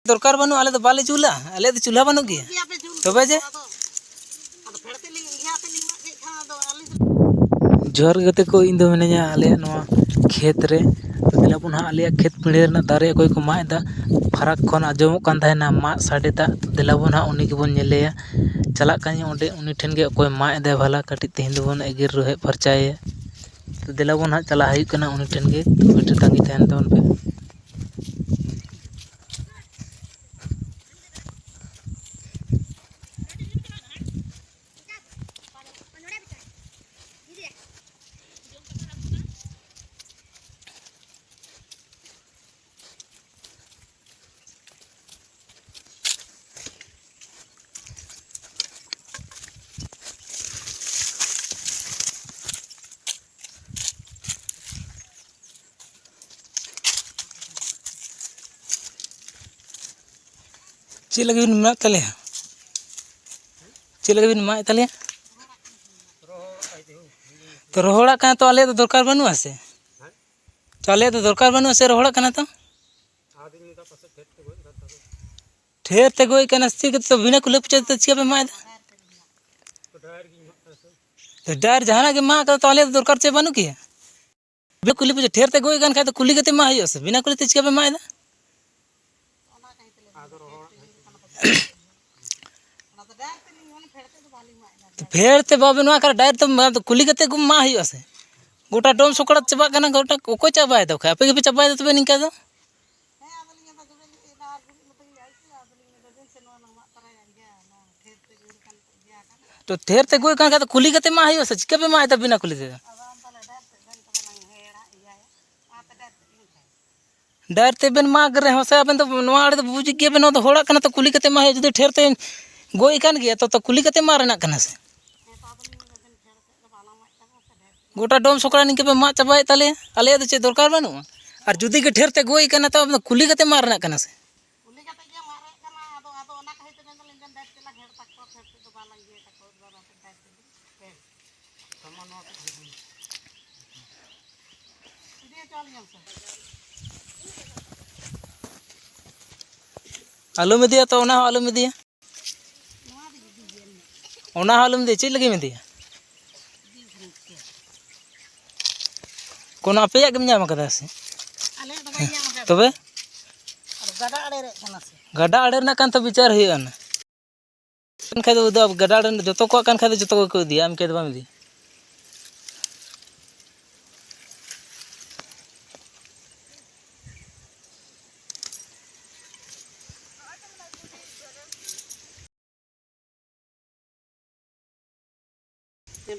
दरकार बनू आले तो बाले चूल्हा आले तो चूल्हा बनू गया तबे जे जोर गते को इन दो मिनया आले नवा खेत रे तो दिलापुन हा आले खेत पिड़े ना दारे कोई को मायदा फरक खन आजमो कान थायना मा साडेता दिलापुन हा उनी के बन नेलेया चला कानी ओंडे उनी ठेन गे कोई मायदा भला कटि तेहिन दो बन एगिर रहे फरचाए तो दिलापुन हा चला हई कना उनी ठेन गे बिटर तांगी तहन दोन पे चे लगे बिन मा तले चे लगे बिन मा तले तो रोहड़ा का तो आले तो दरकार बनू आसे चले तो दरकार बनू आसे रोहड़ा कना तो ठेर ते गोई कना सी तो बिना कुले पूछे तो चिया पे मा तो डार जहाना के मा का तो आले तो दरकार चे बनू किया बिना कुली पूछे ठेर ते गोई कन खा तो कुली गते मा हयो से बिना कुली ते चिया पे मा फेरते बाबे नवा कर डायर तो कुली गते गुम मा हयो से गोटा डोम सोकड़ा चबा कना गोटा ओको चबाय दो आपे के चबाय दो तबे निका दो तो ठेरते गोई कन तो कुली गते मा हयो से चिका पे मा बिना कुली दे डायर ते बेन मा करे हो से अपन तो नवा आड़े तो बुझ के बेन तो होड़ा कना तो कुली गते मा हयो जदि ठेरते गोई कान गया तो कुली गते मा रेना कना से गोटा डोम सोकड़ा निके पे मा चबाय ताले आले तो चे दरकार बनू और जुदी के ठेरते गोई कना तो अब कुली गते मा रेना कना से कुली गते के मारे कना आदो आदो ओना कहि ते बेन लिंदन डाइट तेला घेर तक को फेर तो बाला ये तक को बाला पे डाइट ते सामान वा दिए चालियन से आलू में दिया तो ओना आलू में दिया ओना आलू में दे चे लगे में दिया कोनो आपे गम नाम कदा से आले तो भाई नाम कदा तबे और गडा आड़े रे कना से गडा आड़े ना कान तो विचार होय ना कन खाय दो गडा आड़े जतो को कान खाय जतो को दिया हम के दबा में दी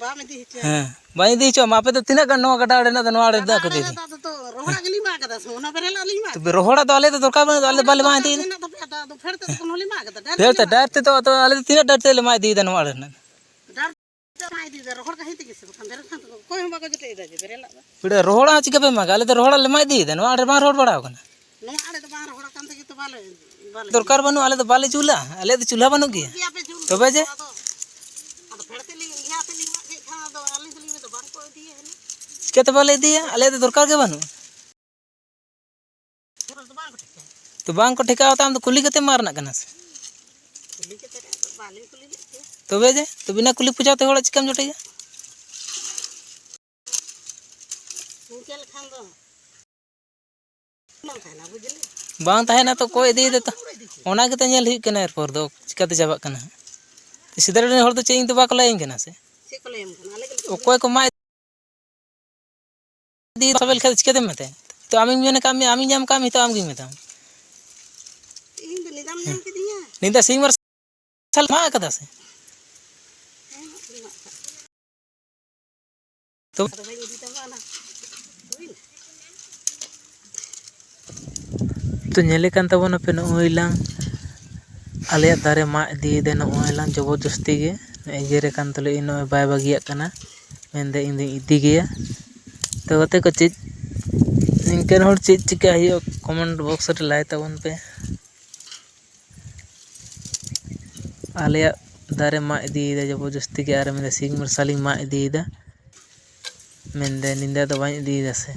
बा में दी हां बाई दी छो मापे तो तिना गन नो गडा आड़े ना तो नो आड़े दा को दे तो रोहड़ा गली मा कदा सोना बेरेला ली मा तो रोहड़ा तो आले तो दरकार बन आले बाले मा दी तो फेर तो कोनो ली मा कदा फेर तो डार तो आले तिना डार ते ले मा दी दा नो आड़े ना डार मा दी दा रोहड़ा कहि ते किसे खान बेरे खान तो कोई हम बाको जते दा जे बेरेला पिड़े रोहड़ा चिका पे मा आले तो रोहड़ा ले मा दी दा नो आड़े मा रोड बड़ा कना नो आड़े तो बा रोहड़ा कान ते तो बाले दरकार बनू आले तो बाले चूल्हा आले तो चूल्हा बनू गया तबे जे क्या बाले दिया आले तो दरकार के बनू तो बांग को ठेका होता हम तो कुली गते मारना कना से कुली के बाले कुली तबे जे तो बिना कुली पूछाते होड़ा चिकम जटेया निकल खान दो बांग ताहे ना तो कोई दी देता ओना के त नेल हुई कना एरपर दो चिकाते जाबा कना सिदरने होड़ तो चेंग तो बाक लाइन कना से से को लेम कना आले कोई को मा दी सबल खेल चिकाते मते तो आमी मेने काम में आमी जाम काम ही तो आम गी मेता इन तो निदाम नाम के दिया निदा सिंगर सल मा कदा से तो नेले कान तबन पे नोइलां आले दारे मा दी दे नोइलां जबरदस्ती गे एगेरे कान तले इन बाय बागिया कना मेंदे इन इदी गया तो गते को चीज इनके हर चीज चिका हियो कमेंट बॉक्स रे लाय तबन पे आले दारे मा इदी दे जबरदस्ती के आरे में सिंग मरसालिंग मा इदी दा मेंदे निंदा तो बाई इदी दा से